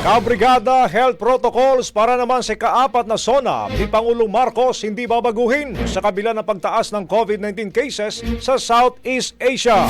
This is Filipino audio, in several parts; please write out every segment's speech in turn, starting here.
Kabrigada Health Protocols para naman sa ikaapat na SONA ni Pangulong Marcos hindi babaguhin sa kabila ng pagtaas ng COVID-19 cases sa Southeast Asia.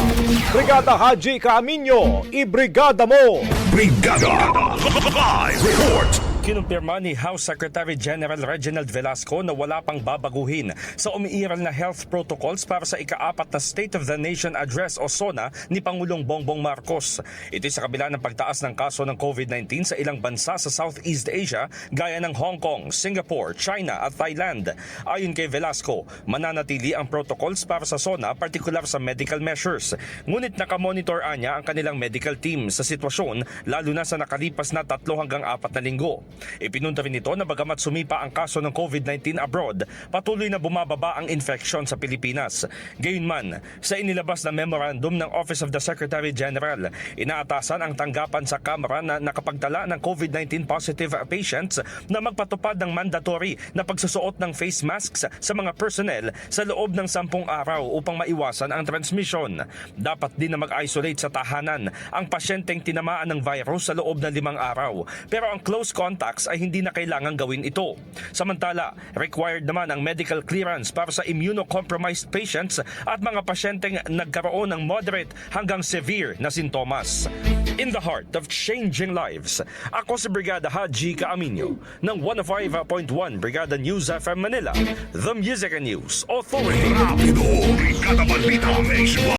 Brigada Haji Caaminio, ibrigada mo! Brigada Live Report. Kinumpirma ni House Secretary General Reginald Velasco na wala pang babaguhin sa umiiral na health protocols para sa ikaapat na State of the Nation Address o SONA ni Pangulong Bongbong Marcos. Ito sa kabila ng pagtaas ng kaso ng COVID-19 sa ilang bansa sa Southeast Asia gaya ng Hong Kong, Singapore, China at Thailand. Ayon kay Velasco, mananatili ang protocols para sa SONA partikular sa medical measures. Ngunit nakamonitor niya ang kanilang medical team sa sitwasyon lalo na sa nakalipas na 3 hanggang 4 na linggo. Ipinunta rin ito na bagamat sumipa ang kaso ng COVID-19 abroad, patuloy na bumababa ang infeksyon sa Pilipinas. Gayunman, sa inilabas na memorandum ng Office of the Secretary General, inaatasan ang tanggapan sa Kamara na nakapagtala ng COVID-19 positive patients na magpatupad ng mandatory na pagsusuot ng face masks sa mga personnel sa loob ng 10 araw upang maiwasan ang transmission. Dapat din na mag-isolate sa tahanan ang pasyenteng tinamaan ng virus sa loob ng 5 araw. Pero ang close contacts ay hindi na kailangang gawin ito. Samantala, required naman ang medical clearance para sa immunocompromised patients at mga pasyenteng nagkaroon ng moderate hanggang severe na sintomas. In the heart of changing lives, ako si Brigada Haji Caaminio ng 105.1 Brigada News FM Manila, The Music and News Authority. Rapido, Brigada Balita Nationwide.